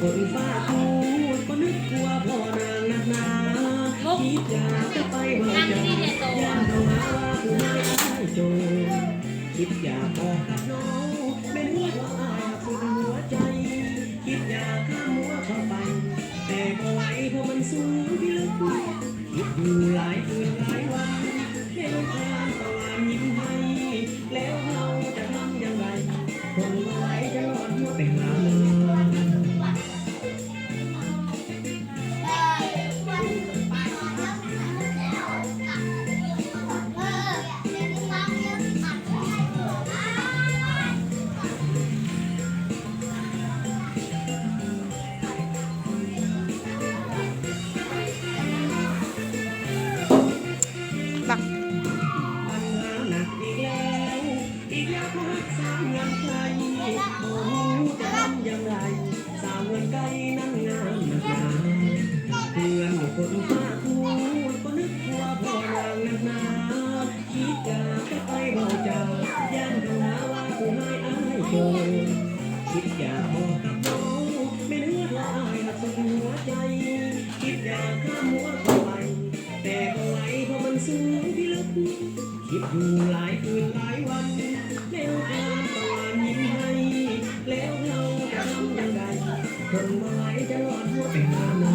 คนฟ้าคูดก็นึกกลัวพ่อนางนักหนาคิดอยากจะไปบอกจากย่านเขาหาว่าผู้นายอ้ายโจคิดอยากบอกกับน้องเป็นหัวว่าอ้ายสุดหัวใจคิดอยากข้ามหัวเข้าไปแต่ก็ไหวเพราะมันสูงที่ลึกคิดอยู่หลายคืนหลายวันเห็นทางตะวันยิ้มให้แล้วเราจะทำอย่างไรคนไม่ไหวจะรอดหัวเป็นลาเลยบักปัญหาหนักอีกแล้วอีกแล้วเพราะรักสร้างเงินไกลโอ้จะทำอย่างไรสร้างเงินไกลนั้นงามหนักหนาเพื่อนคนฟ้าคูดก็นึกกลัวพ่อนางนักหนาคิดอยากจะไปบอกจากย่านเขาหาว่าผู้นายอ้ายโจคิดอยากบอกกับน้องไม่นึกว่าอ้ายหักสุดหัวใจคิดอยากข้ามหัวเข้าไปแต่ก็ไหวเพราะมันสูงที่ลึกคิดอยู่หลายคืนหลายวันแล้วทางตะวันยิ้มให้แล้วเราจะทำอย่างไรคนไม่ไหวจะรอดหัวเป็นลานา